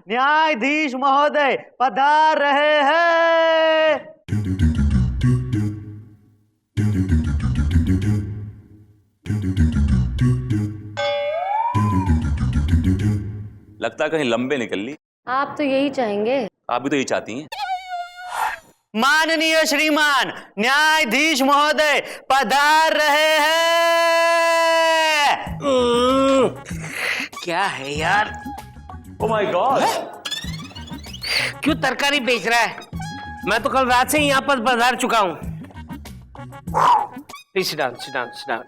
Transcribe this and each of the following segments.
न्यायाधीश महोदय पधार रहे हैं। लगता है कहीं लंबे निकल ली। आप तो यही चाहेंगे। आप भी तो यही चाहती हैं। माननीय श्रीमान न्यायाधीश महोदय पधार रहे हैं। क्या है यार? ओह माय गॉड, क्यों तरकारी बेच रहा है? मैं तो कल रात से ही यहाँ पर पधार चुका हूँ। Sit down, sit down, sit down.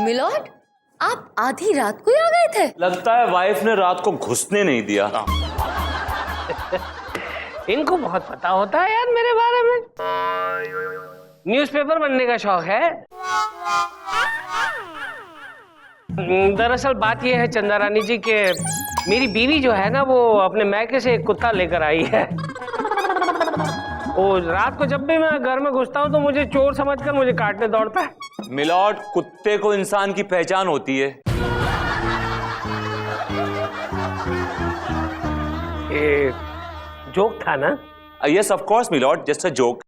Milord, आप आधी रात को ही आ गए थे? लगता है वाइफ ने रात को घुसने नहीं दिया। इनको बहुत पता होता है यार मेरे बारे में। न्यूज़पेपर बनने का शौक है। दरअसल बात यह है चंदा रानी जी के मेरी बीवी जो है ना वो अपने मैके से एक कुत्ता लेकर आई है। वो रात को जब भी मैं घर में घुसता हूँ तो मुझे चोर समझकर मुझे काटने दौड़ता है। मिलॉर्ड, कुत्ते को इंसान की पहचान होती है। ये जोक था ना? Yes of course milord, just a joke.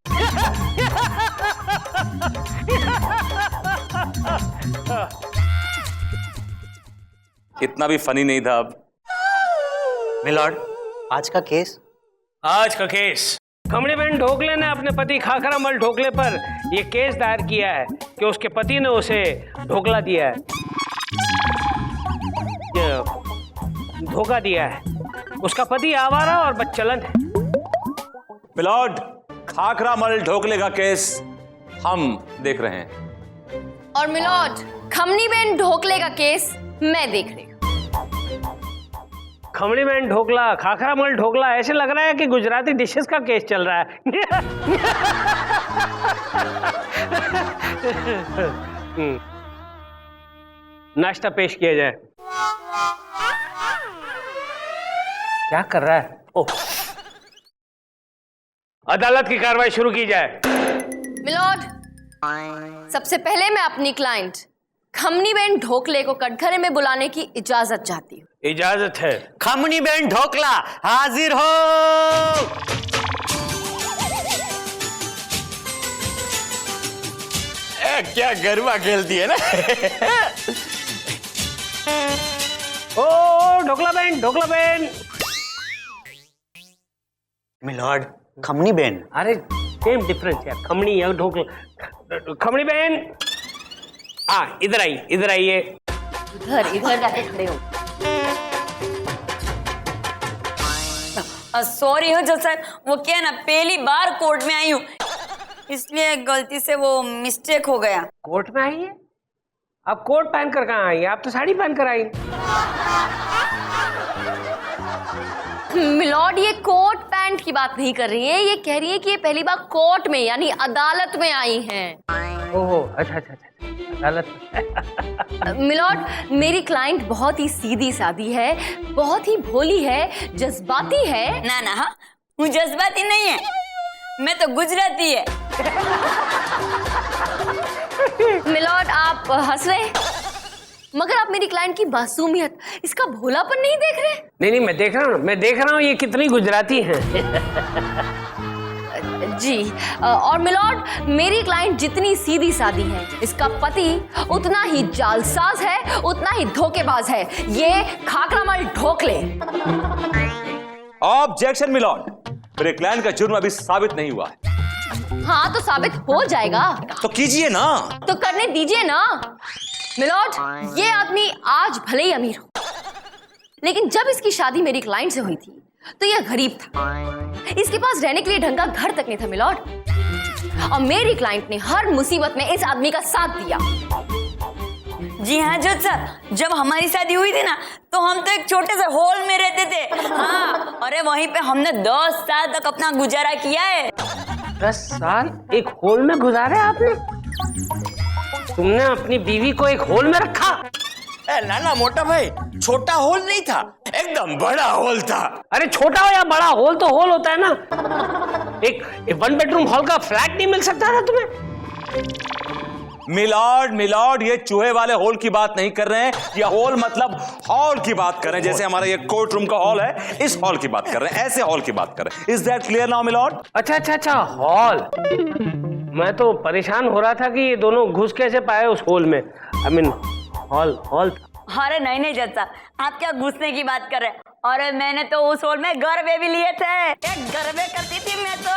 इतना भी फनी नहीं था। अब मिलॉर्ड, आज का केस? आज का केस खमड़ीबेन ढोकले ने अपने पति खाखरामल ढोकले पर यह केस दायर किया है कि उसके पति ने उसे ढोकला दिया है, धोखा दिया है। उसका पति आवारा और बदचलन है। मिलॉर्ड, खाखरामल ढोकले का केस हम देख रहे हैं। और मिलॉर्ड, खमनीबेन ढोकले का केस मैं देख रही हूँ। खमड़ीबेन ढोकला, खाखरामल ढोकला, ऐसे लग रहा है कि गुजराती डिशेस का केस चल रहा है। नाश्ता पेश किया जाए। क्या कर रहा है? ओह, अदालत की कार्रवाई शुरू की जाए। मिलॉर्ड, सबसे पहले मैं अपनी क्लाइंट खमनीबेन ढोकले को कटघरे में बुलाने की इजाजत चाहती हूँ। इजाजत है। खमनीबेन ढोकला हाजिर हो। क्या गरबा खेलती है ना। ओ ढोकला बेन, ढोकला बेन। मिलॉर्ड, खमनीबेन। अरे सेम डिफरेंस यार, खमनी या ढोकला। खमनी बेन, इधर आई, इधर आइए। इधर जाके खड़े हो। सॉरी हो जज साहब, वो क्या ना पहली बार कोर्ट में आई हूँ इसलिए गलती से वो मिस्टेक हो गया। कोर्ट में आई है? आप कोट पहन कर कहाँ आई? आप तो साड़ी पहन कर आई। मिलॉर्ड, ये कोट पैंट की बात नहीं कर रही है, ये कह रही है कि ये पहली बार कोर्ट में यानी अदालत में आई हैं। ओहो, अच्छा अच्छा अच्छा, अदालत। मिलॉर्ड, मेरी क्लाइंट बहुत ही सीधी सादी है, बहुत ही भोली है, जज्बाती है। ना ना, हाँ वो जज्बाती नहीं है, मैं तो गुजराती है। मिलॉर्ड, आप हंस रहे हैं, मगर आप मेरी क्लाइंट की मासूमियत, इसका भोलापन नहीं देख रहे? नहीं नहीं, मैं देख रहा हूँ ये कितनी गुजराती है। जी, और मिलॉर्ड, मेरी क्लाइंट जितनी सीधी सादी है, इसका पति उतना ही जालसाज है, उतना ही धोखेबाज है, ये खाखरामल ढोकले। ऑब्जेक्शन मिलॉर्ड, मेरे क्लाइंट का जुर्म अभी साबित नहीं हुआ है। हाँ तो साबित हो जाएगा। तो कीजिए ना। तो करने दीजिए ना। मिलॉर्ड, ये आदमी आज भले ही अमीर हो, लेकिन जब इसकी शादी मेरी क्लाइंट से हुई थी तो यह गरीब था, इसके पास रहने के लिए ढंग का घर तक नहीं था मिलॉर्ड, और मेरी क्लाइंट ने हर मुसीबत में इस आदमी का साथ दिया। जी हाँ जज साहब, जब हमारी शादी हुई थी ना तो हम तो एक छोटे से हॉल में रहते थे। हाँ, अरे वहीं पे हमने 10 साल तक अपना गुजारा किया है। 10 साल एक होल में गुजारे आपने? तुमने अपनी बीवी को एक होल में रखा? ना ना मोटा भाई, छोटा होल नहीं था, एकदम बड़ा होल था। अरे छोटा हो या बड़ा, होल तो होल होता है ना। एक 1 बेडरूम हॉल का फ्लैट नहीं मिल सकता था तुम्हें? मिलॉर्ड मिलॉर्ड, ये चूहे वाले हॉल की बात नहीं कर रहे हैं, ये हॉल मतलब हॉल की बात कर रहे हैं। जैसे हमारा ये कोर्ट रूम का हॉल है, इस हॉल की बात कर रहे हैं, ऐसे हॉल की बात कर रहे हैं। Is that clear now milord? अच्छा अच्छा अच्छा, हॉल। मैं तो परेशान हो रहा था कि ये दोनों घुस कैसे पाए उस हॉल में। I mean hall hall. अरे नहीं नहीं जज साहब, आप क्या घुसने की बात कर रहे हैं? और मैंने तो उस हॉल में गरबे भी लिए थे, एक गरबे करती थी मैं तो।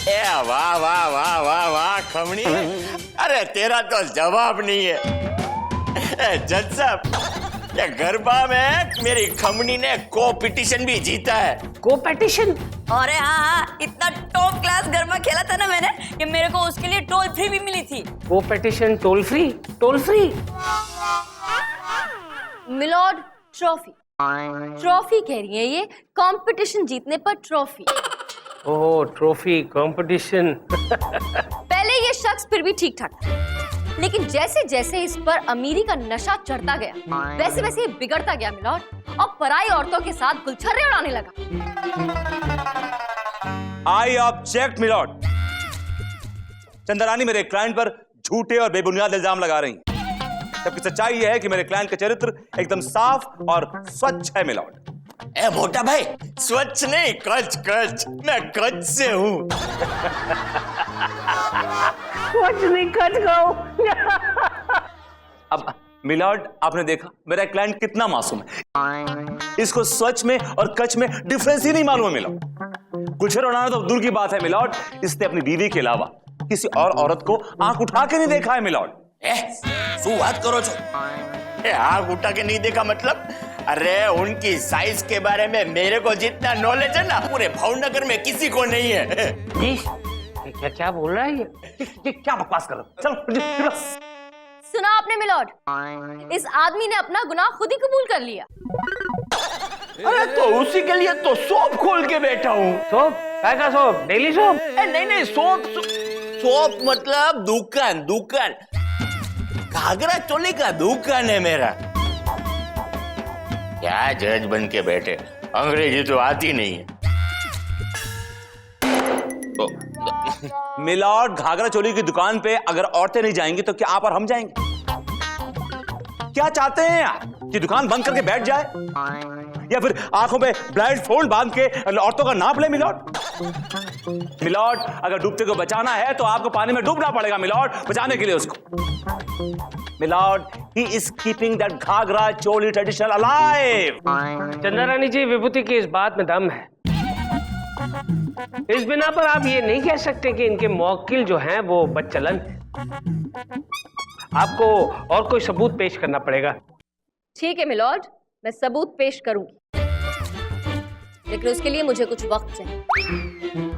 ए वाह वाह वाह वाह वाह खमनी, अरे तेरा तो जवाब नहीं है। जज साहब, ये गरबा में मेरी खमनी ने कॉम्पिटिशन भी जीता है। कॉम्पिटिशन? अरे हाँ, इतना टॉप क्लास गरबा खेला था ना मैंने कि मेरे को उसके लिए टोल फ्री भी मिली थी। Competition toll free? Toll free? Milord, trophy trophy कह रही है ये, कंपटीशन जीतने पर ट्रॉफी। ओह, ट्रॉफी कंपटीशन। पहले ये शख्स फिर भी ठीक ठाक था, लेकिन जैसे जैसे इस पर अमीरी का नशा चढ़ता गया वैसे वैसे ये बिगड़ता गया मिलॉर्ड, और पराई औरतों के साथ गुलछर्रे उड़ाने लगा। I object milord. चंद्रानी मेरे क्लाइंट पर झूठे और बेबुनियाद इल्जाम लगा रही हैं, जबकि सच्चाई यह है कि मेरे क्लाइंट का चरित्र एकदम साफ और स्वच्छ है मिलॉर्ड। ए मोटा भाई, स्वच्छ नहीं, कच कच, मैं कच से हूँ। कुछ नहीं, कच गाओ। अब मिलॉर्ड, आपने देखा मेरा क्लाइंट कितना मासूम है, इसको स्वच्छ में और कच में डिफरेंस ही नहीं मालूम है मिलॉर्ड। गुलछर्रे उड़ाना तो दूर की बात है मिलॉर्ड, इसने अपनी बीवी के अलावा किसी और औरत को आंख उठा के नहीं देखा है मिलॉर्ड। શું વાત કરો છો? आग उठा के नहीं देखा मतलब? अरे उनकी साइज के बारे में मेरे को जितना नॉलेज है ना, पूरे भावनगर में किसी को नहीं है। क्या क्या बोल रहा है ये क्या बकवास कर रहा है? चलो। सुना आपने मिलॉर्ड, इस आदमी ने अपना गुनाह खुद ही कबूल कर लिया। अरे तो उसी के लिए तो शॉप खोल के बैठा हूँ। सोप? क्या का सोप? Daily soap? नहीं नहीं, शॉप शॉप मतलब दुकान, दुकान, घाघरा चोली का दुकान है मेरा। क्या जज बन के बैठे, अंग्रेजी तो आती नहीं है। मिलॉर्ड, घाघरा चोली की दुकान पे अगर औरतें नहीं जाएंगी तो क्या आप और हम जाएंगे? क्या चाहते हैं आप कि दुकान बंद करके बैठ जाए, या फिर आंखों पे ब्लाइंड फोल्ड बांध के औरतों का नाप ले? मिलॉर्ड मिलॉर्ड, अगर डूबते को बचाना है तो आपको पानी में डूबना पड़ेगा मिलॉर्ड, बचाने के लिए उसको। Milord, he is keeping that ghagra choli tradition alive. Chandrani ji, Vibhuti की इस बात में दम है। इस बिना पर आप ये नहीं कह सकते कि इनके मौकिल जो हैं वो बदचलन हैं। आपको और कोई सबूत पेश करना पड़ेगा। ठीक है मिलॉर्ड, मैं सबूत पेश करूंगी, लेकिन उसके लिए मुझे कुछ वक्त चाहिए।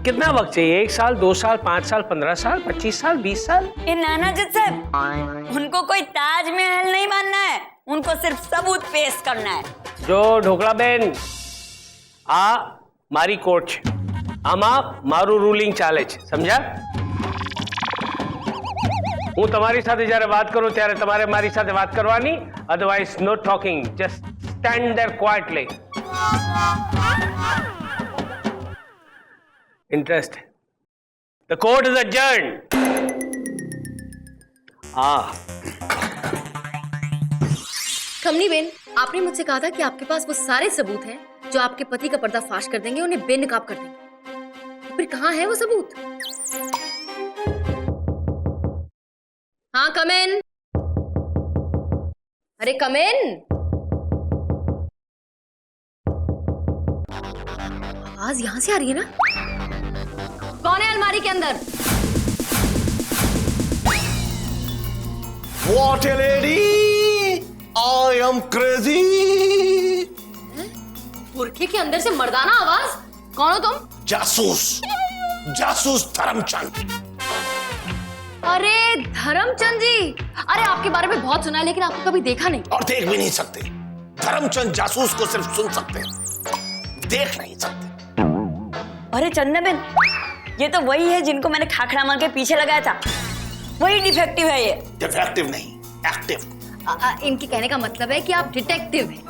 कितना वक्त चाहिए? 1 साल, 2 साल, 5 साल, 15 साल, 25 साल, 20 साल? ए नाना जज साहब, उनको कोई ताजमहल नहीं मानना है, उनको सिर्फ सबूत पेश करना है। जो ढोकला बेन आ मारी कोर्ट છે, આમાં મારું રૂલિંગ ચાલે છે, સમજ્યા? હું તમારી સાથે જ્યારે વાત કરું ત્યારે તમારે મારી સાથે વાત કરવાની, otherwise no talking, just stand there quietly. Interest है। The court is adjourned. Khamni बेन, आपने मुझसे कहा था कि आपके पास वो सारे सबूत हैं जो आपके पति का पर्दाफाश कर देंगे, उन्हें बेनकाब कर देंगे। तो फिर कहाँ है वो सबूत? हाँ, कम इन। अरे कम इन। आवाज यहां से आ रही है ना? कौन है अलमारी के अंदर? What a lady! I am crazy! बुरखे के अंदर से मर्दाना आवाज। कौन हो तुम? जासूस, जासूस धर्मचंद। अरे धर्मचंद जी, अरे आपके बारे में बहुत सुना है लेकिन आपको कभी देखा नहीं। और देख भी नहीं सकते। धर्मचंद जासूस को सिर्फ सुन सकते हैं, देख नहीं सकते। अरे चंदा बेन, ये तो वही है जिनको मैंने खाखरा मार के पीछे लगाया था। वही डिफेक्टिव है ये। डिफेक्टिव नहीं, एक्टिव। इनके कहने का मतलब है कि आप डिटेक्टिव हैं।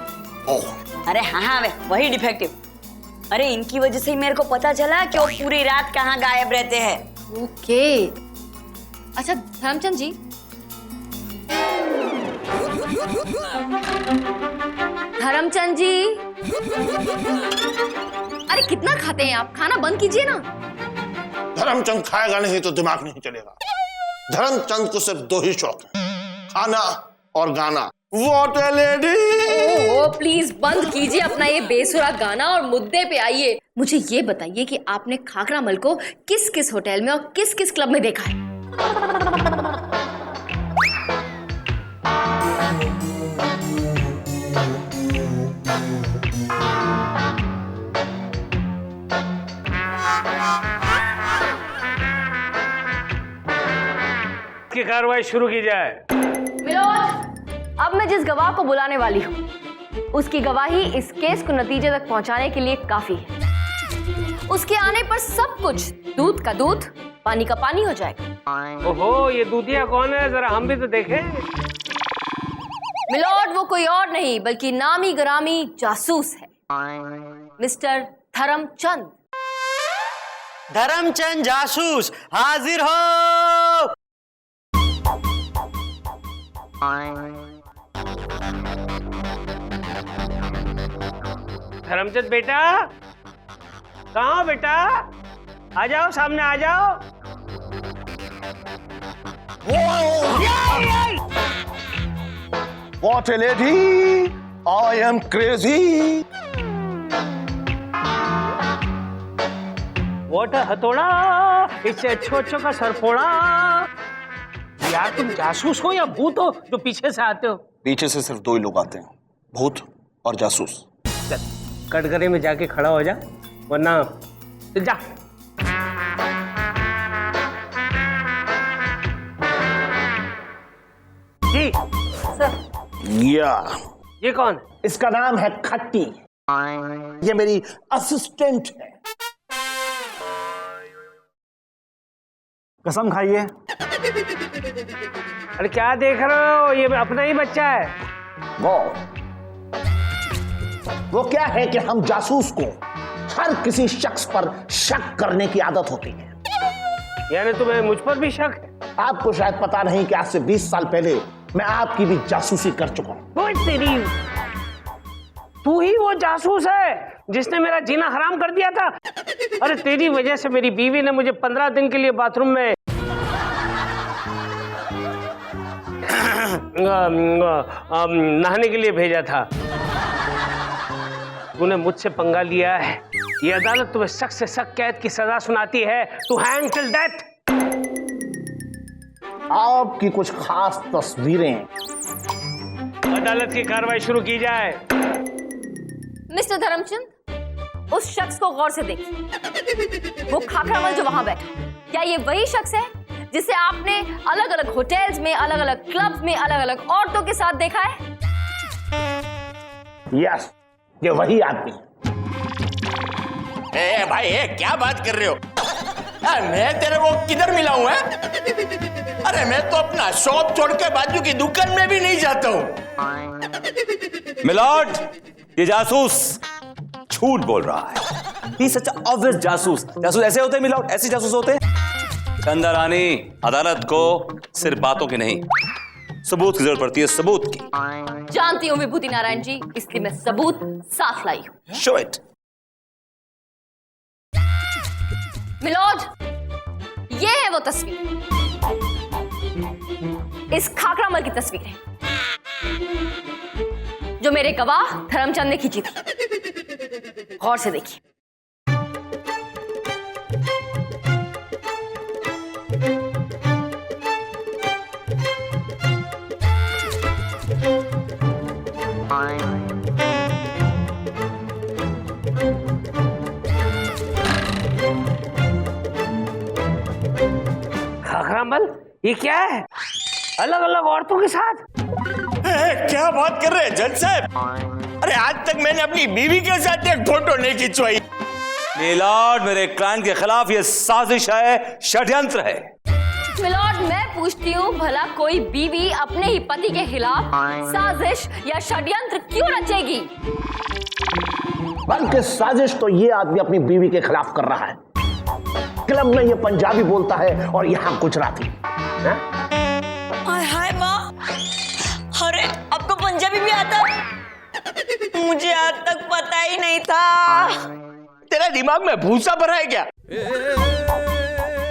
ओह, अरे हाँ वे वही डिफेक्टिव। अरे इनकी वजह से ही मेरे को पता चला कि वो पूरी रात कहाँ गायब रहते हैं। ओके। अच्छा धर्मचंद जी, धर्मचंद जी, अरे कितना खाते हैं आप? खाना बंद कीजिए ना। धर्मचंद खाएगा नहीं तो दिमाग नहीं चलेगा। धर्मचंद को सिर्फ दो ही शौक है, खाना और गाना। What a lady! Oh please बंद कीजिए अपना ये बेसुरा गाना और मुद्दे पे आइए। मुझे ये बताइए कि आपने खाखरामल को किस किस होटल में और किस किस क्लब में देखा है? की कार्रवाई शुरू की जाए। मिलोड, अब मैं जिस गवाह को बुलाने वाली हूँ उसकी गवाही इस केस को नतीजे तक पहुंचाने के लिए काफी है। उसके आने पर सब कुछ दूध का दूध, पानी का पानी हो जाएगा। ओहो, ये दूधिया कौन है? जरा हम भी तो देखें। मिलोड, वो कोई और नहीं बल्कि नामी गिरामी जासूस है, मिस्टर धर्मचंद। धर्मचंद जासूस हाजिर हो। धर्मचंद बेटा, कहाँ हो बेटा? आ जाओ, सामने आ जाओ। What a lady! I am crazy! Vote हथौड़ा, इससे अच्छो का सरफोड़ा। यार तुम जासूस हो या भूत हो जो पीछे से आते हो? पीछे से सिर्फ दो ही लोग आते हैं, भूत और जासूस। चल कटघरे में जाके खड़ा हो जा, वरना चल जा। जी सर। ये कौन? इसका नाम है खट्टी। ये मेरी असिस्टेंट है। कसम खाइए। अरे क्या देख रहे हो? ये अपना ही बच्चा है। वो क्या है कि हम जासूस को हर किसी शख्स पर शक करने की आदत होती है। यानी तुम्हें मुझ पर भी शक है? आपको शायद पता नहीं कि आज से 20 साल पहले मैं आपकी भी जासूसी कर चुका हूं। तेरी, तू ही वो जासूस है जिसने मेरा जीना हराम कर दिया था। अरे तेरी वजह से मेरी बीवी ने मुझे 15 दिन के लिए बाथरूम में नहाने के लिए भेजा था। तूने मुझसे पंगा लिया है। ये अदालत तुम्हें सख्त से सख्त कैद की सजा सुनाती है, टू हैंग टिल डेथ। आपकी कुछ खास तस्वीरें। अदालत की कार्रवाई शुरू की जाए। मिस्टर धर्मचंद, उस शख्स को गौर से देखिए। वो खाखरामल जो वहां बैठा, क्या ये वही शख्स है जिसे आपने अलग अलग होटल्स में, अलग अलग क्लब्स में, अलग अलग औरतों के साथ देखा है? यस, ये वही आदमी। ए भाई, क्या बात कर रहे हो? मैं तेरे को किधर मिला हूं? अरे मैं तो अपना शॉप छोड़ के बाजू की दुकान में भी नहीं जाता हूं। मिलॉर्ड, ये जासूस झूठ बोल रहा है। He is such an obvious जासूस। जासूस ऐसे होते हैं मिलॉर्ड, ऐसे जासूस होते हैं। चंदा रानी, अदालत को सिर्फ बातों की नहीं, सबूत की जरूरत पड़ती है, सबूत की। जानती हूँ विभूति नारायण जी, इसलिए मैं सबूत साथ लाई हूँ। Show it। मिलोड, ये है वो तस्वीर, इस खाखरामल की तस्वीर है जो मेरे गवाह धर्मचंद ने खींची थी। गौर से देखिए। खाखरामल, ये क्या है? अलग अलग औरतों के साथ? क्या बात कर रहे हैं जज साहब? अरे आज तक मैंने अपनी बीवी के साथ एक फोटो नहीं खिंचवाई। मिलॉर्ड, मेरे क्लाइंट के खिलाफ ये साजिश है, षड्यंत्र है। मिलॉर्ड, मैं पूछती हूँ, भला कोई बीवी अपने ही पति के खिलाफ साजिश या षड्यंत्र क्यों रचेगी? बल्कि साजिश तो ये आदमी अपनी बीवी के खिलाफ कर रहा है। क्लब में ये पंजाबी बोलता है और यहाँ गुजराती। हैं? हाय हाय माँ, अरे आपको पंजाबी भी आता? मुझे आज तक पता ही नहीं था। तेरा दिमाग में भूसा भरा है क्या?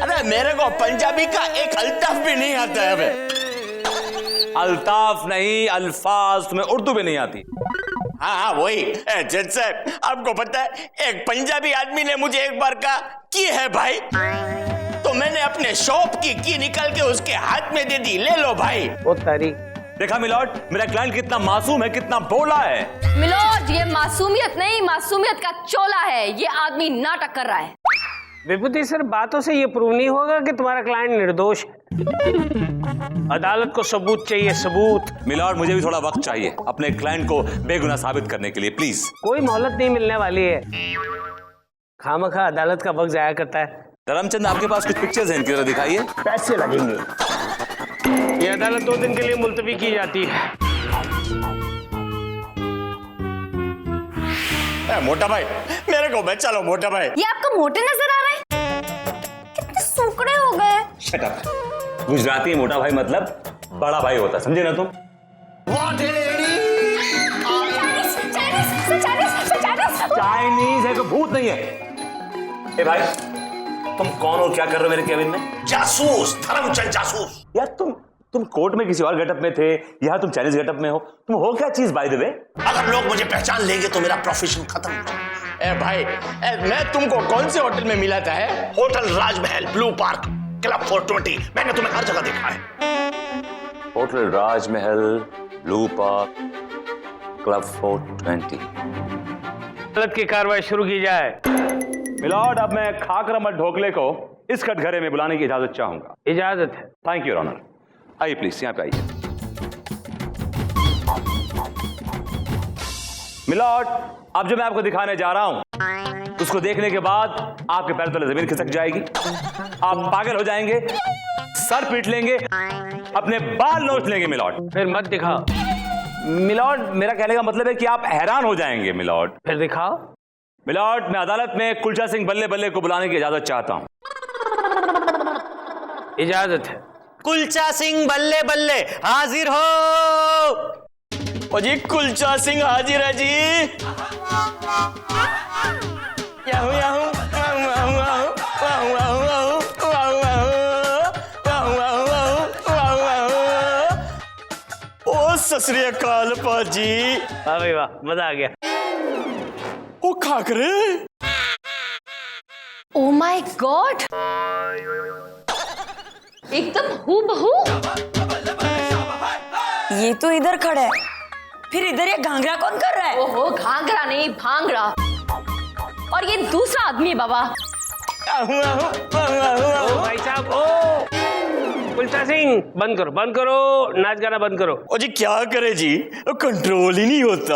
अरे मेरे को पंजाबी का एक अल्ताफ भी नहीं आता है। अल्ताफ नहीं, अल्फाज। तुम्हें उर्दू भी नहीं आती? हाँ वही। जज साहब, आपको पता है एक पंजाबी आदमी ने मुझे एक बार कहा की है भाई, तो मैंने अपने शॉप की निकाल के उसके हाथ में दे दी, ले लो भाई। ओ तारी। देखा मिलॉर्ड, मेरा क्लाइंट कितना मासूम है, कितना भोला है। मिलोड, ये मासूमियत नहीं, मासूमियत का चोला है। ये आदमी नाटक कर रहा है। विभूति सर, बातों से ये प्रूव नहीं होगा कि तुम्हारा क्लाइंट निर्दोष है। अदालत को सबूत चाहिए, सबूत। मिलॉर्ड, मुझे भी थोड़ा वक्त चाहिए अपने क्लाइंट को बेगुनाह साबित करने के लिए, प्लीज। कोई मोहलत नहीं मिलने वाली है। खामखा अदालत का वक्त जाया करता है। धर्मचंद, आपके पास कुछ पिक्चर्स हैं, इनकी जरा दिखाइए। पैसे लगेंगे। ये अदालत 2 दिन के लिए मुलतवी की जाती है। मोटा भाई, मेरे को बचा लो मोटा भाई। ये आपको मोटे नजर आ रहे हैं? कितने सूखड़े हो गए। Shut up. गुजराती मोटा भाई मतलब बड़ा भाई होता, समझे ना तुम? चाइनीज है, कोई भूत नहीं है। ए भाई, तुम कौन हो, क्या कर रहे हो मेरे केबिन में? जासूस, धर्मचंद जासूस। यार तुम कोर्ट में किसी और गेटअप में थे, यहाँ तुम चाइनीज गेटअप में हो। तुम हो क्या चीज बाय द वे? अगर लोग मुझे पहचान लेंगे तो मेरा प्रोफेशन खत्म हो जाएगा। भाई, मैं तुमको कौन से होटल में मिला था? होटल राजमहल, ब्लू पार्क, क्लब 420, मैंने तुम्हें हर जगह देखा है। होटल राजमहल, ब्लू पार्क, क्लब 420। अदालत की कार्रवाई शुरू की जाए। मिलॉर्ड, अब मैं खाकरमल ढोकले को इस कटघरे में बुलाने की इजाजत चाहूंगा। इजाजत है। Thank you, honour. आइए प्लीज, यहाँ पे आइए। मिलॉर्ड, अब जो मैं आपको दिखाने जा रहा हूं, उसको देखने के बाद आपके पैर तले जमीन खिसक जाएगी, आप पागल हो जाएंगे, सर पीट लेंगे, अपने बाल नोच लेंगे मिलॉर्ड। फिर मत दिखाओ। मिलॉर्ड, मेरा कहने का मतलब है कि आप हैरान हो जाएंगे मिलॉर्ड। फिर दिखाओ। मिलॉर्ड, मैं अदालत में कुलचा सिंह बल्ले बल्ले को बुलाने की इजाजत चाहता हूं। इजाजत है। कुलचा सिंह बल्ले बल्ले हाजिर हो। ओ जी, कुलचा सिंह हाजिर है जी। याहू याहू वाहू वाहू वाहू वाहू वाहू वाहू वाहू वाहू वाहू वाहू। ओ सत श्री अकाल पाजी। वाह भाई वाह, मजा आ गया। ओ खाकरे। ओ माय गॉड, एकदम हूबहू। ये तो इधर खड़ा है, फिर इधर ये घाघरा कौन कर रहा है? ओहो, घाघरा नहीं, भांगड़ा। और ये दूसरा आदमी बाबा। ओ भाई साहब, ओ कुलचा सिंह, बंद करो, बंद करो, नाच गाना बंद करो। ओ जी, क्या करे जी, कंट्रोल ही नहीं होता।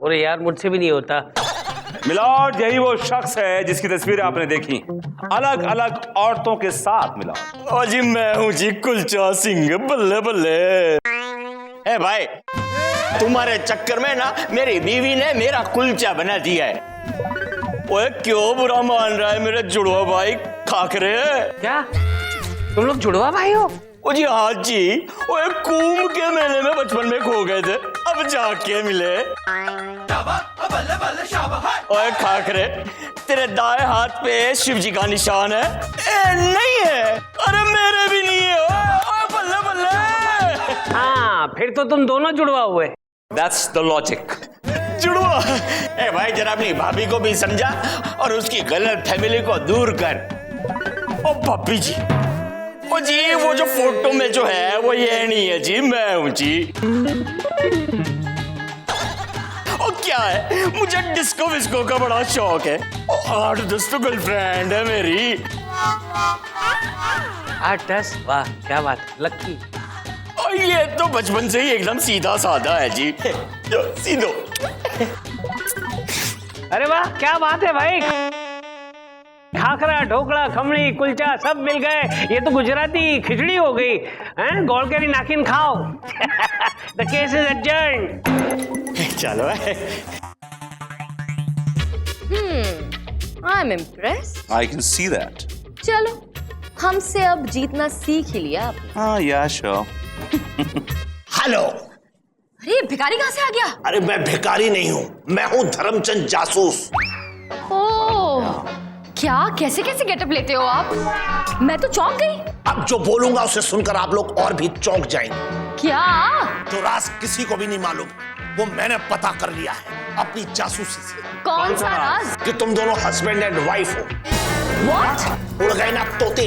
अरे यार, मुझसे भी नहीं होता। मिलॉर्ड, यही वो शख्स है जिसकी तस्वीरें आपने देखी, अलग अलग औरतों के साथ। मिलॉर्ड, ओ जी, मैं हूं जी कुलचा सिंह बल्ले बल्ले। ए भाई, तुम्हारे चक्कर में ना मेरी बीवी ने मेरा कुलचा बना दिया है। ओए, क्यों बुरा मान रहा है मेरे जुड़वा भाई खाकरे? क्या तुम लोग जुड़वा भाई हो? ओ जी हाँ जी। ओए, कुंभ के मेले में बचपन में खो गए थे, अब जाके मिले। ओए खाकरे, तेरे दाएं हाथ पे शिव जी का निशान है? नहीं है। अरे मेरे भी नहीं है। ओए बल्ले बल्ले। हाँ, फिर तो तुम दोनों जुड़वा हुए। That's the logic. जुड़वा। ए भाई, जरा अपनी भाभी को भी समझा और उसकी गलत फैमिली को दूर कर। ओ भाभी जी, ओ जी, वो जो फोटो में जो है वो ये नहीं है जी, मैं हूं जी। ओ क्या है, मुझे डिस्को विस्को का बड़ा शौक है। 8-10 तो गर्लफ्रेंड है मेरी। 8-10, वाह क्या बात, लक्की। और ये तो बचपन से ही एकदम सीधा साधा है जी। सीधो। अरे वाह, क्या बात है भाई। खाखरा, ढोकला, खमणी, कुलचा सब मिल गए। ये तो गुजराती खिचड़ी हो गई हैं। गोल केरी नाकिन खाओ। The case is adjourned. चलो। I am impressed. I can see that. चलो, हमसे अब जीतना सीख ही लिया आपने। हाँ या श्योर। हेलो। अरे भिखारी कहाँ से आ गया? अरे मैं भिखारी नहीं हूं, मैं हूं धर्मचंद जासूस। ओह, क्या कैसे कैसे गेटअप लेते हो आप? मैं तो चौंक गई। अब जो बोलूंगा उसे सुनकर आप लोग और भी चौंक जाएंगे। क्या? जो राज किसी को भी नहीं मालूम, वो मैंने पता कर लिया है अपनी जासूसी से। कौन सा राज? कि तुम दोनों हस्बैंड एंड वाइफ हो। What? उड़ गए ना तोते।